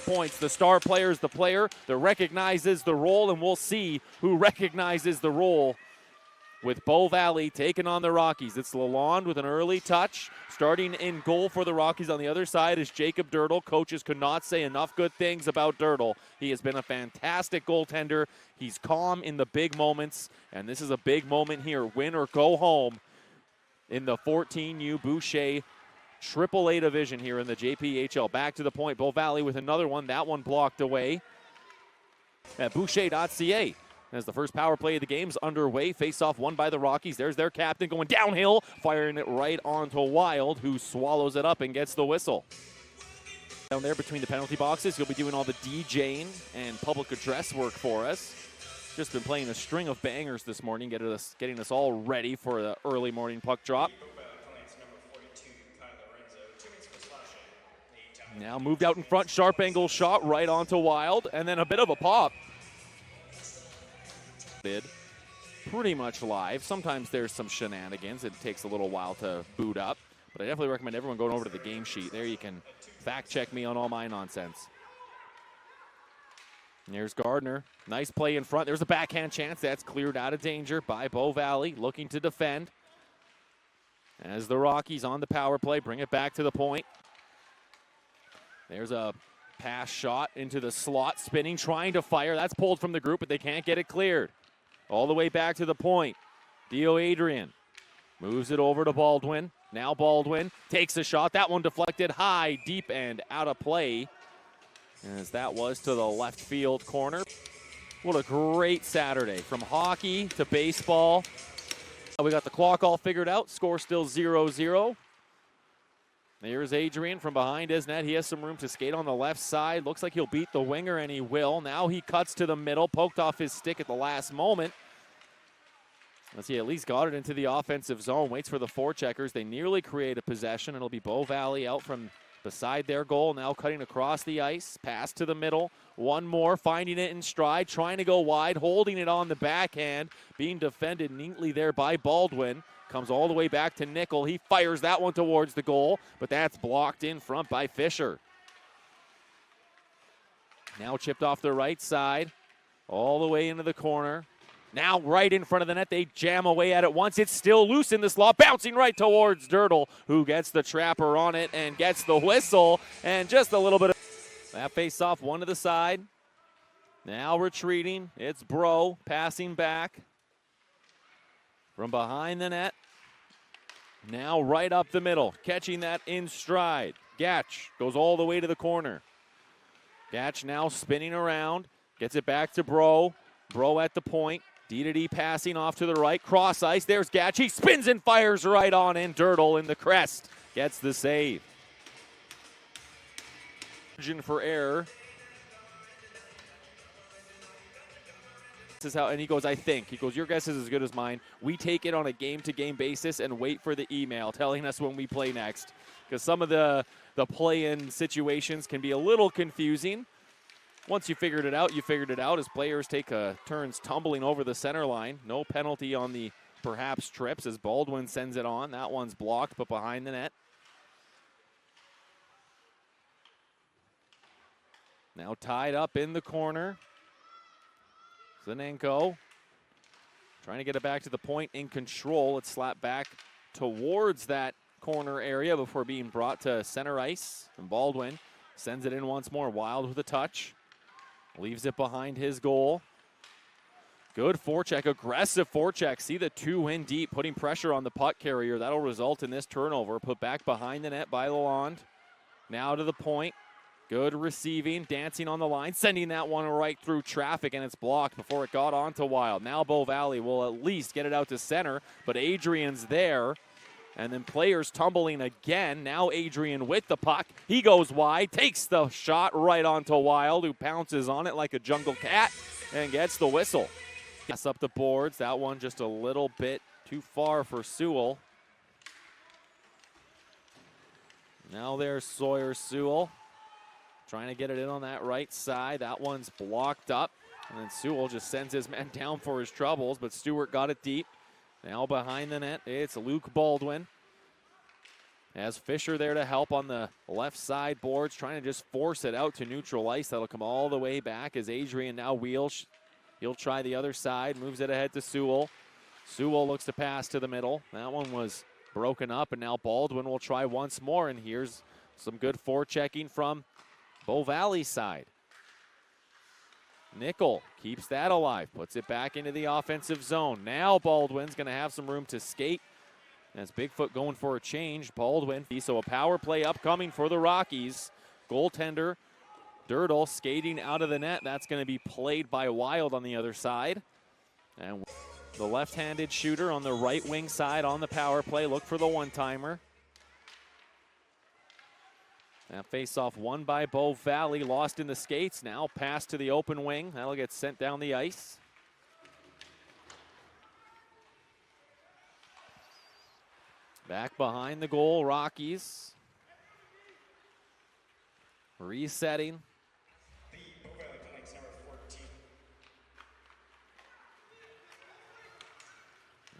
points. The star player is the player that recognizes the role, and we'll see who recognizes the role with Bow Valley taking on the Rockies. It's Lalonde with an early touch. Starting in goal for the Rockies on the other side is Jacob Dirtle. Coaches could not say enough good things about Dirtle. He has been a fantastic goaltender. He's calm in the big moments, and this is a big moment here. Win or go home in the 14U Boucher AAA division here in the JPHL. Back to the point. Bow Valley with another one. That one blocked away at Boucher.ca. As the first power play of the game's underway, face-off won by the Rockies. There's their captain going downhill, firing it right onto Wild, who swallows it up and gets the whistle. Down there between the penalty boxes, he'll be doing all the DJing and public address work for us. Just been playing a string of bangers this morning, getting us all ready for the early morning puck drop. Now moved out in front, sharp angle shot right onto Wild, and then a bit of a pop. Pretty much live. Sometimes there's some shenanigans. It takes a little while to boot up, but I definitely recommend everyone going over to the game sheet. There you can fact check me on all my nonsense. And there's Gardner. Nice play in front. There's a backhand chance. That's cleared out of danger by Bow Valley, looking to defend. As the Rockies on the power play, bring it back to the point. There's a pass shot into the slot, spinning, trying to fire. That's pulled from the group, but they can't get it cleared. All the way back to the point. Dio Adrian moves it over to Baldwin. Now Baldwin takes a shot. That one deflected high, deep, and out of play, as that was to the left field corner. What a great Saturday. From hockey to baseball. We got the clock all figured out. Score still 0-0. There's Adrian from behind his net. He has some room to skate on the left side. Looks like he'll beat the winger, and he will. Now he cuts to the middle, poked off his stick at the last moment. Let's see, at least got it into the offensive zone. Waits for the forecheckers. They nearly create a possession. It'll be Bow Valley out from beside their goal. Now cutting across the ice. Pass to the middle. One more, finding it in stride, trying to go wide, holding it on the backhand. Being defended neatly there by Baldwin. Comes all the way back to Nickel. He fires that one towards the goal, but that's blocked in front by Fisher. Now chipped off the right side, all the way into the corner. Now right in front of the net, they jam away at it once. It's still loose in the slot, bouncing right towards Dirtle, who gets the trapper on it and gets the whistle. And just a little bit of that face-off, one to the side. Now retreating, it's Bro passing back from behind the net. Now right up the middle, catching that in stride. Gatch goes all the way to the corner. Gatch now spinning around, gets it back to Bro. Bro at the point. D-to-D passing off to the right. Cross ice, there's Gatch. He spins and fires right on in. Dirtle in the crest gets the save. For error. This is how, and he goes, I think. He goes, your guess is as good as mine. We take it on a game-to-game basis and wait for the email telling us when we play next. Because some of the play-in situations can be a little confusing. Once you figured it out, you figured it out as players take turns tumbling over the center line. No penalty on the perhaps trips as Baldwin sends it on. That one's blocked, but behind the net. Now tied up in the corner. Zanenko trying to get it back to the point in control. It's slapped back towards that corner area before being brought to center ice. And Baldwin sends it in once more. Wild with a touch. Leaves it behind his goal. Good forecheck, aggressive forecheck. See the two in deep, putting pressure on the puck carrier. That'll result in this turnover. Put back behind the net by Lalonde. Now to the point. Good receiving, dancing on the line, sending that one right through traffic, and it's blocked before it got onto Wild. Now Bow Valley will at least get it out to center, but Adrian's there. And then players tumbling again. Now Adrian with the puck. He goes wide, takes the shot right onto Wild, who pounces on it like a jungle cat and gets the whistle. Pass up the boards. That one just a little bit too far for Sewell. Now there's Sawyer Sewell. Trying to get it in on that right side. That one's blocked up. And then Sewell just sends his man down for his troubles, but Stewart got it deep. Now behind the net, it's Luke Baldwin. As Fisher there to help on the left side boards, trying to just force it out to neutral ice. That'll come all the way back as Adrian now wheels. He'll try the other side, moves it ahead to Sewell. Sewell looks to pass to the middle. That one was broken up, and now Baldwin will try once more, and here's some good forechecking from Bow Valley's side. Nickel keeps that alive, puts it back into the offensive zone. Now Baldwin's going to have some room to skate. As Bigfoot going for a change, Baldwin. So a power play upcoming for the Rockies. Goaltender Dirtle skating out of the net. That's going to be played by Wild on the other side. And the left-handed shooter on the right wing side on the power play. Look for the one-timer. That face-off won by Bow Valley. Lost in the skates. Now pass to the open wing. That'll get sent down the ice. Back behind the goal, Rockies. Resetting.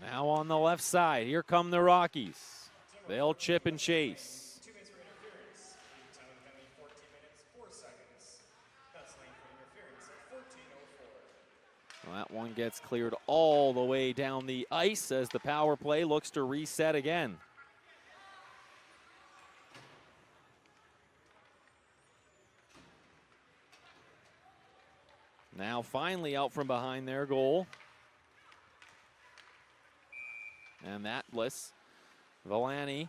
Now on the left side, here come the Rockies. They'll chip and chase. 2 minutes for interference. Time of penalty 14 minutes, 4 seconds. That's lane for interference at 14:04. Well, that one gets cleared all the way down the ice as the power play looks to reset again. Now finally out from behind their goal. And that lists Villani.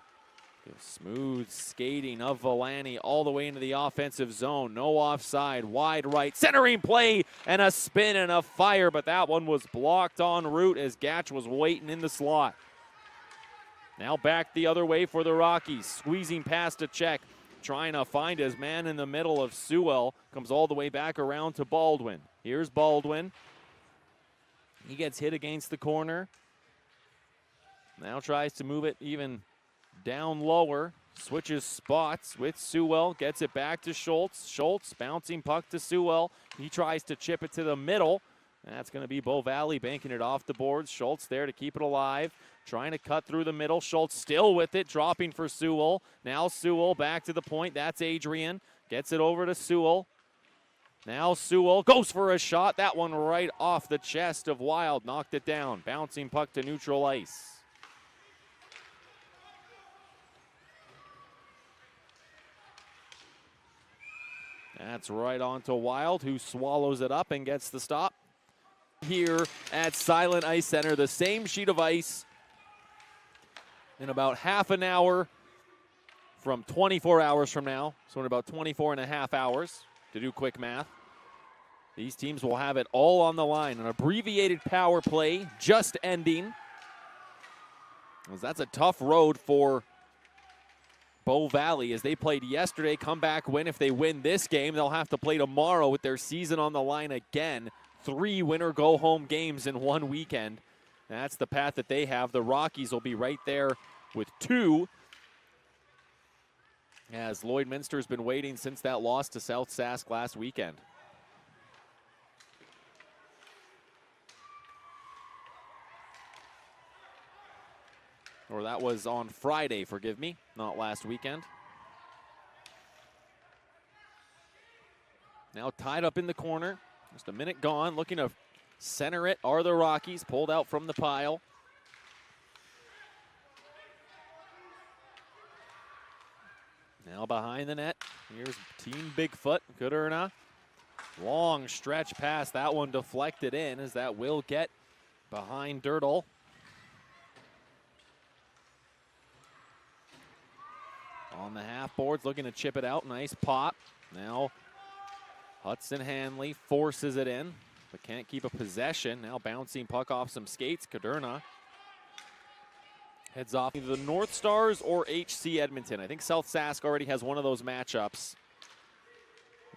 Smooth skating of Villani all the way into the offensive zone. No offside, wide right, centering play, and a spin and a fire, but that one was blocked en route as Gatch was waiting in the slot. Now back the other way for the Rockies, squeezing past a check, trying to find his man in the middle of Sewell. Comes all the way back around to Baldwin. Here's Baldwin. He gets hit against the corner. Now tries to move it even down lower. Switches spots with Sewell. Gets it back to Schultz. Schultz bouncing puck to Sewell. He tries to chip it to the middle. That's going to be Bow Valley banking it off the boards. Schultz there to keep it alive. Trying to cut through the middle. Schultz still with it. Dropping for Sewell. Now Sewell back to the point. That's Adrian. Gets it over to Sewell. Now Sewell goes for a shot. That one right off the chest of Wild. Knocked it down. Bouncing puck to neutral ice. That's right on to Wild, who swallows it up and gets the stop. Here at Silent Ice Center, the same sheet of ice in about half an hour from 24 hours from now. So in about 24 and a half hours, to do quick math. These teams will have it all on the line. An abbreviated power play just ending. That's a tough road for Bow Valley as they played yesterday. Comeback win. If they win this game, they'll have to play tomorrow with their season on the line again. 3 winner-go-home games in one weekend. That's the path that they have. The Rockies will be right there with 2. As Lloydminster's been waiting since that loss to South Sask last weekend. Or that was on Friday, forgive me, not last weekend. Now tied up in the corner. Just a minute gone. Looking to center it are the Rockies. Pulled out from the pile. Now behind the net. Here's Team Bigfoot. Kuderna. Long stretch pass. That one deflected in as that will get behind Dirtle. On the half boards, looking to chip it out. Nice pop. Now Hudson Hanley forces it in, but can't keep a possession. Now bouncing puck off some skates. Kuderna heads off either the North Stars or HC Edmonton. I think South Sask already has one of those matchups.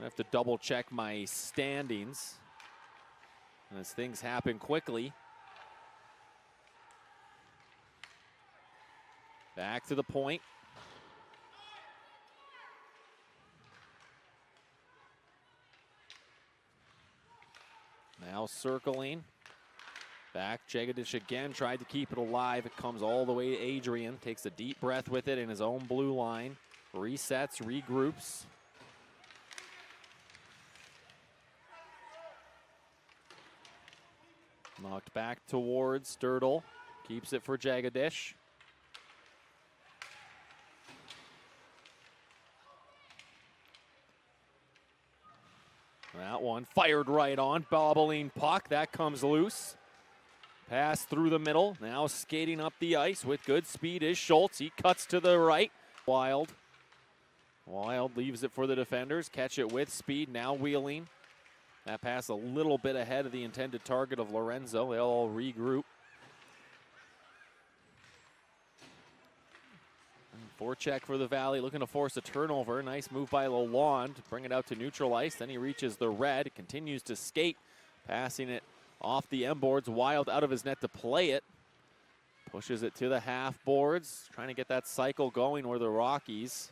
I have to double check my standings as things happen quickly. Back to the point. Now circling. Back, Jagadish again, tried to keep it alive. It comes all the way to Adrian. Takes a deep breath with it in his own blue line. Resets, regroups. Knocked back towards Sturtle. Keeps it for Jagadish. That one fired right on. Bobbling puck. That comes loose. Pass through the middle. Now skating up the ice with good speed is Schultz. He cuts to the right. Wild leaves it for the defenders. Catch it with speed. Now wheeling. That pass a little bit ahead of the intended target of Lorenzo. They'll all regroup. Forecheck for the Valley, looking to force a turnover. Nice move by Lalonde to bring it out to neutral ice. Then he reaches the red, continues to skate, passing it off the M boards. Wild out of his net to play it. Pushes it to the half boards, trying to get that cycle going where the Rockies.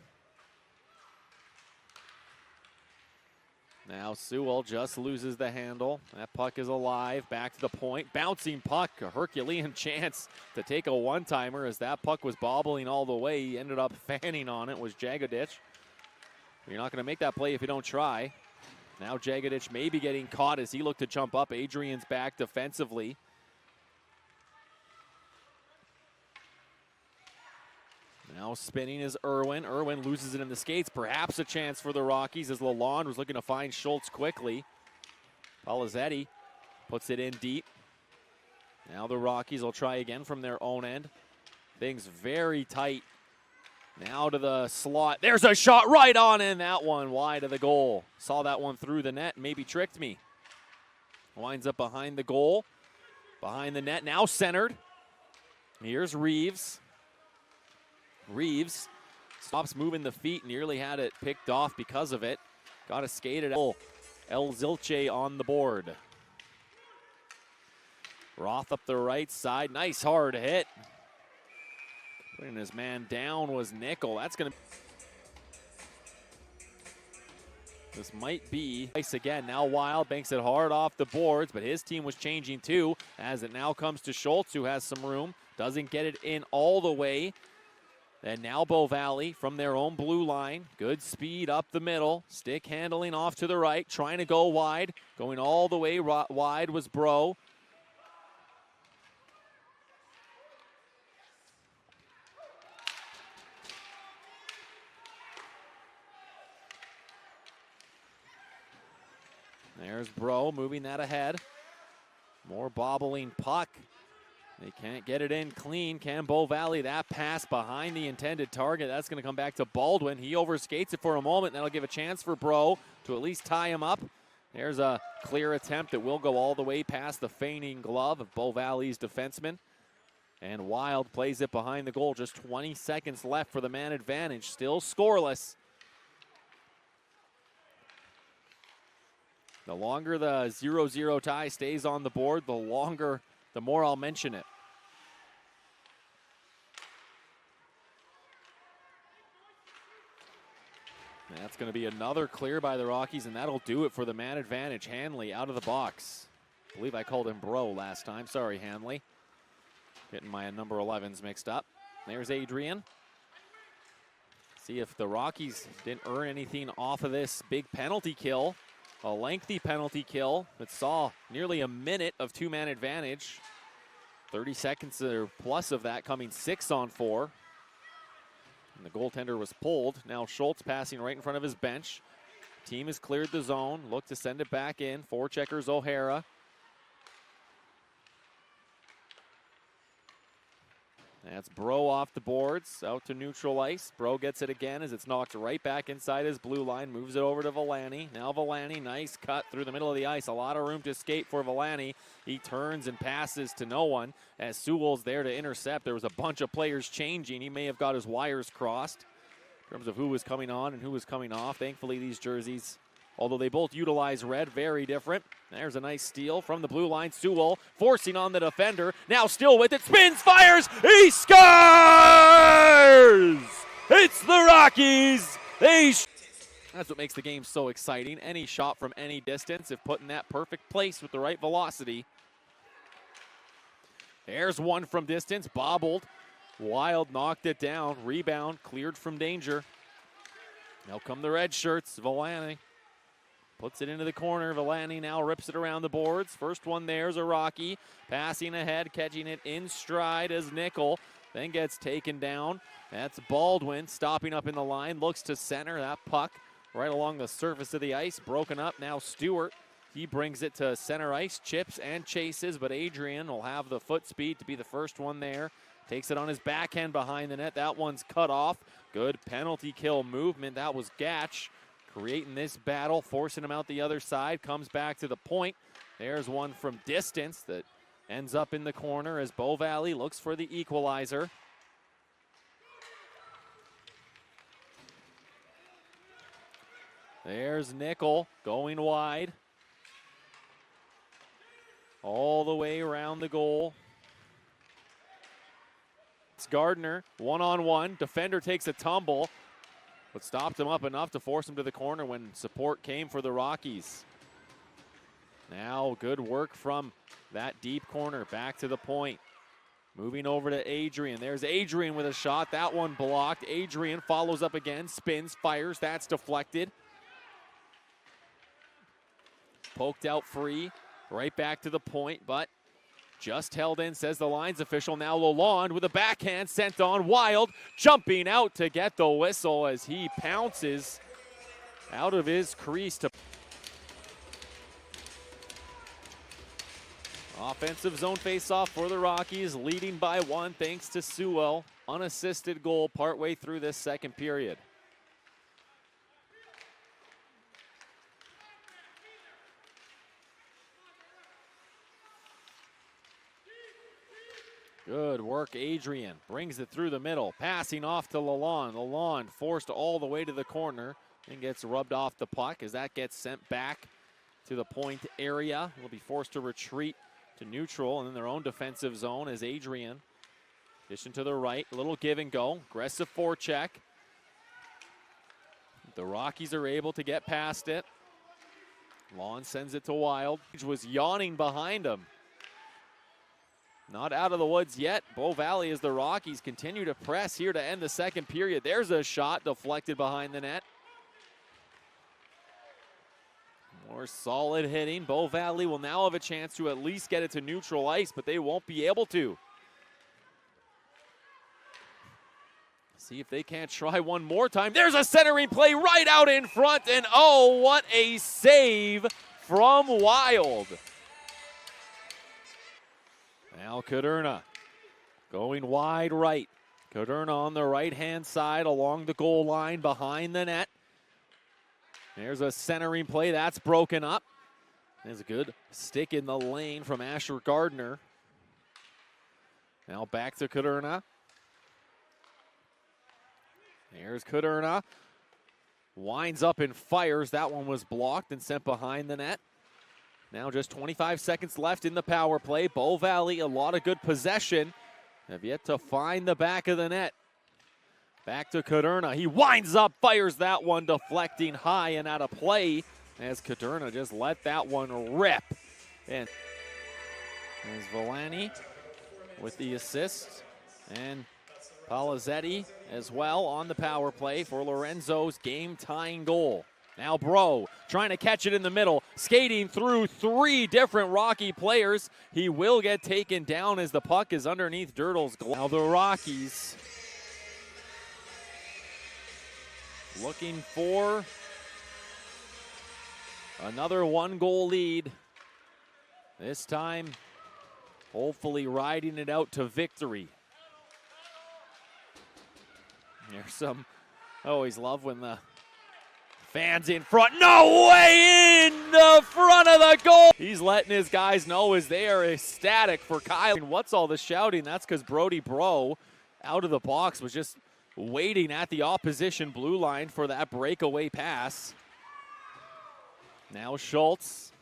Now Sewell just loses the handle. That puck is alive, back to the point. Bouncing puck, a Herculean chance to take a one-timer as that puck was bobbling all the way. He ended up fanning on it, was Jagadish. You're not going to make that play if you don't try. Now Jagadish may be getting caught as he looked to jump up. Adrian's back defensively. Now spinning is Irwin. Irwin loses it in the skates. Perhaps a chance for the Rockies as Lalonde was looking to find Schultz quickly. Palazetti puts it in deep. Now the Rockies will try again from their own end. Things very tight. Now to the slot. There's a shot right on in. That one wide of the goal. Saw that one through the net. Maybe tricked me. Winds up behind the goal. Behind the net. Now centered. Here's Reeves. Reeves stops moving the feet, nearly had it picked off because of it. Got to skate it. El Zilche on the board. Roth up the right side. Nice hard hit. Putting his man down was Nickel. That's going to... This might be ice again. Now Wild banks it hard off the boards, but his team was changing too as it now comes to Schultz, who has some room. Doesn't get it in all the way. And now Bow Valley from their own blue line. Good speed up the middle. Stick handling off to the right. Trying to go wide. Going all the way wide was Bro. There's Bro moving that ahead. More bobbling puck. They can't get it in clean. Can Bow Valley? That pass behind the intended target. That's going to come back to Baldwin. He overskates it for a moment. That'll give a chance for Bro to at least tie him up. There's a clear attempt that will go all the way past the feigning glove of Bow Valley's defenseman. And Wild plays it behind the goal. Just 20 seconds left for the man advantage. Still scoreless. The longer the 0-0 tie stays on the board, the more I'll mention it. That's going to be another clear by the Rockies, and that'll do it for the man advantage. Hanley out of the box. I believe I called him Bro last time. Sorry, Hanley. Getting my number 11s mixed up. There's Adrian. See if the Rockies didn't earn anything off of this big penalty kill. A lengthy penalty kill that saw nearly a minute of two-man advantage. 30 seconds or plus of that coming 6-on-4. And the goaltender was pulled. Now Schultz passing right in front of his bench. Team has cleared the zone. Look to send it back in. Forecheckers O'Hara. That's Bro off the boards, out to neutral ice. Bro gets it again as it's knocked right back inside his blue line. Moves it over to Villani. Now Villani, nice cut through the middle of the ice. A lot of room to skate for Villani. He turns and passes to no one as Sewell's there to intercept. There was a bunch of players changing. He may have got his wires crossed in terms of who was coming on and who was coming off. Thankfully, these jerseys, although they both utilize red, very different. There's a nice steal from the blue line. Sewell forcing on the defender. Now still with it. Spins, fires. He scores! It's the Rockies. That's what makes the game so exciting. Any shot from any distance, if put in that perfect place with the right velocity. There's one from distance, bobbled. Wild knocked it down. Rebound, cleared from danger. Now come the red shirts. Villani puts it into the corner. Villani now rips it around the boards. First one there's a Rocky. Passing ahead, catching it in stride as Nickel. Then gets taken down. That's Baldwin stopping up in the line. Looks to center. That puck right along the surface of the ice. Broken up. Now Stewart. He brings it to center ice. Chips and chases, but Adrian will have the foot speed to be the first one there. Takes it on his backhand behind the net. That one's cut off. Good penalty kill movement. That was Gatch creating this battle, forcing him out the other side. Comes back to the point. There's one from distance that ends up in the corner as Bow Valley looks for the equalizer. There's Nickel going wide. All the way around the goal. It's Gardner, one-on-one. Defender takes a tumble, but stopped him up enough to force him to the corner when support came for the Rockies. Now good work from that deep corner, back to the point. Moving over to Adrian. There's Adrian with a shot. That one blocked. Adrian follows up again, spins, fires. That's deflected. Poked out free, right back to the point, but just held in, says the lines official. Now Lalonde with a backhand sent on. Wild jumping out to get the whistle as he pounces out of his crease. To offensive zone face-off for the Rockies, leading by one thanks to Sewell. Unassisted goal partway through this second period. Good work, Adrian. Brings it through the middle. Passing off to Lalonde. Lalonde forced all the way to the corner and gets rubbed off the puck as that gets sent back to the point area. Will be forced to retreat to neutral and in their own defensive zone as Adrian. Addition to the right. A little give and go. Aggressive forecheck. The Rockies are able to get past it. Lawn sends it to Wild. He was yawning behind him. Not out of the woods yet. Bow Valley as the Rockies continue to press here to end the second period. There's a shot deflected behind the net. More solid hitting. Bow Valley will now have a chance to at least get it to neutral ice, but they won't be able to. See if they can't try one more time. There's a centering play right out in front, and oh, what a save from Wild. Now Caderna going wide right. Caderna on the right-hand side along the goal line behind the net. There's a centering play. That's broken up. There's a good stick in the lane from Asher Gardner. Now back to Caderna. There's Caderna. Winds up and fires. That one was blocked and sent behind the net. Now just 25 seconds left in the power play. Bow Valley, a lot of good possession. Have yet to find the back of the net. Back to Caderna. He winds up, fires that one, deflecting high and out of play as Caderna just let that one rip. And there's Villani with the assist. And Palazetti as well on the power play for Lorenzo's game-tying goal. Now Bro trying to catch it in the middle, skating through three different Rocky players. He will get taken down as the puck is underneath Dirtle's glove. Now the Rockies looking for another one-goal lead. This time, hopefully riding it out to victory. There's some, I always love when the fans in front. No way in the front of the goal. He's letting his guys know as they are ecstatic for Kyle. What's all the shouting? That's because Brody Bro out of the box was just waiting at the opposition blue line for that breakaway pass. Now Schultz.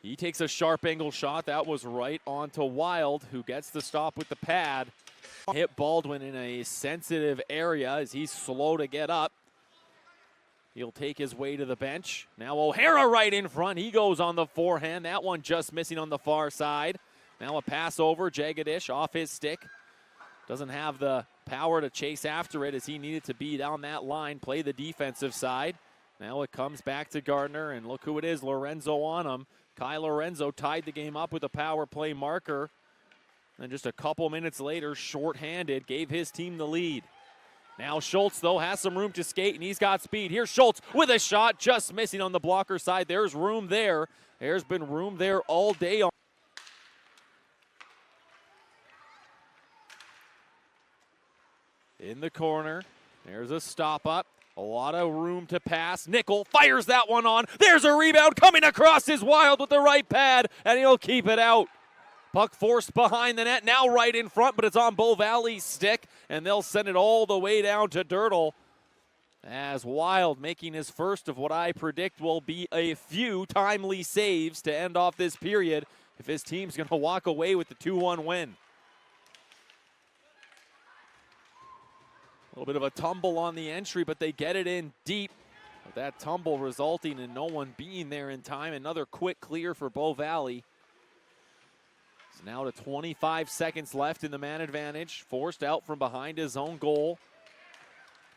He takes a sharp angle shot. That was right onto Wild, who gets the stop with the pad. Hit Baldwin in a sensitive area as he's slow to get up. He'll take his way to the bench. Now O'Hara right in front. He goes on the forehand. That one just missing on the far side. Now a pass over, Jagadish off his stick. Doesn't have the power to chase after it as he needed to be down that line, play the defensive side. Now it comes back to Gardner, and look who it is, Lorenzo on him. Kyle Lorenzo tied the game up with a power play marker. And just a couple minutes later, shorthanded, gave his team the lead. Now Schultz, though, has some room to skate, and he's got speed. Here's Schultz with a shot, just missing on the blocker side. There's room there. There's been room there all day. In the corner, there's a stop up. A lot of room to pass. Nickel fires that one on. There's a rebound coming across his Wild with the right pad, and he'll keep it out. Puck forced behind the net, now right in front, but it's on Bow Valley's stick, and they'll send it all the way down to Dirtle. As Wild making his first of what I predict will be a few timely saves to end off this period if his team's going to walk away with the 2-1 win. A little bit of a tumble on the entry, but they get it in deep. With that tumble resulting in no one being there in time. Another quick clear for Bow Valley. It's now to 25 seconds left in the man advantage. Forced out from behind his own goal.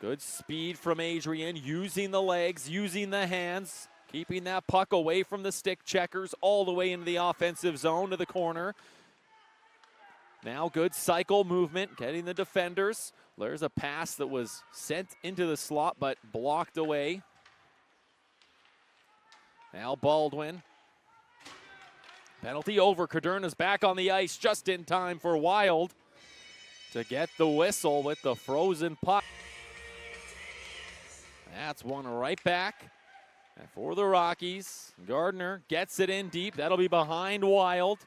Good speed from Adrian, using the legs, using the hands, keeping that puck away from the stick checkers all the way into the offensive zone to the corner. Now good cycle movement, getting the defenders. There's a pass that was sent into the slot but blocked away. Now Baldwin. Penalty over. Caderna's back on the ice just in time for Wild to get the whistle with the frozen puck. That's one right back. And for the Rockies, Gardner gets it in deep. That'll be behind Wild.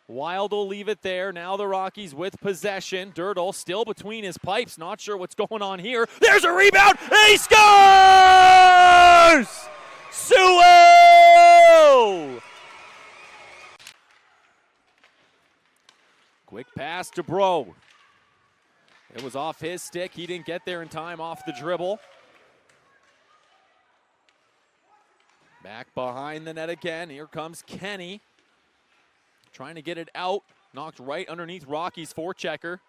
Wild will leave it there. Now the Rockies with possession. Dirtle still between his pipes. Not sure what's going on here. There's a rebound. He scores! Sewell! Quick pass to Bro. It was off his stick. He didn't get there in time off the dribble. Back behind the net again. Here comes Kenny. Trying to get it out. Knocked right underneath Rocky's forechecker.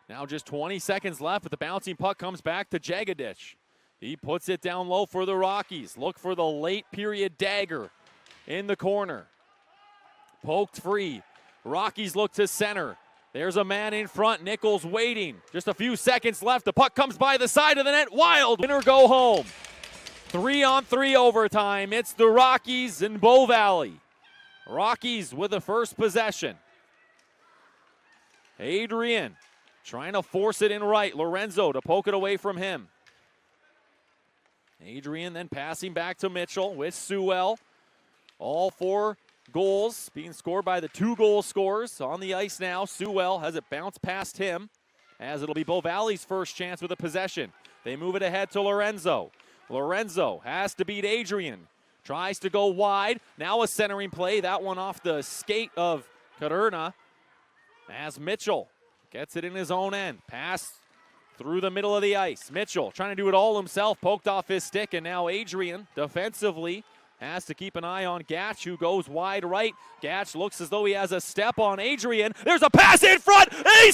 Now just 20 seconds left, but the bouncing puck comes back to Jagadish. He puts it down low for the Rockies. Look for the late period dagger in the corner. Poked free. Rockies look to center. There's a man in front. Nichols waiting. Just a few seconds left. The puck comes by the side of the net. Wild. Winner go home. 3-on-3 overtime. It's the Rockies and Bow Valley. Rockies with the first possession. Adrian trying to force it in right. Lorenzo to poke it away from him. Adrian then passing back to Mitchell with Sewell. All four goals being scored by the two goal scorers on the ice now. Sewell has it bounced past him as it'll be Bow Valley's first chance with a possession. They move it ahead to Lorenzo. Lorenzo has to beat Adrian. Tries to go wide. Now a centering play. That one off the skate of Caderna. As Mitchell gets it in his own end. Pass through the middle of the ice. Mitchell trying to do it all himself. Poked off his stick. And now Adrian defensively has to keep an eye on Gatch, who goes wide right. Gatch looks as though he has a step on Adrian. There's a pass in front. He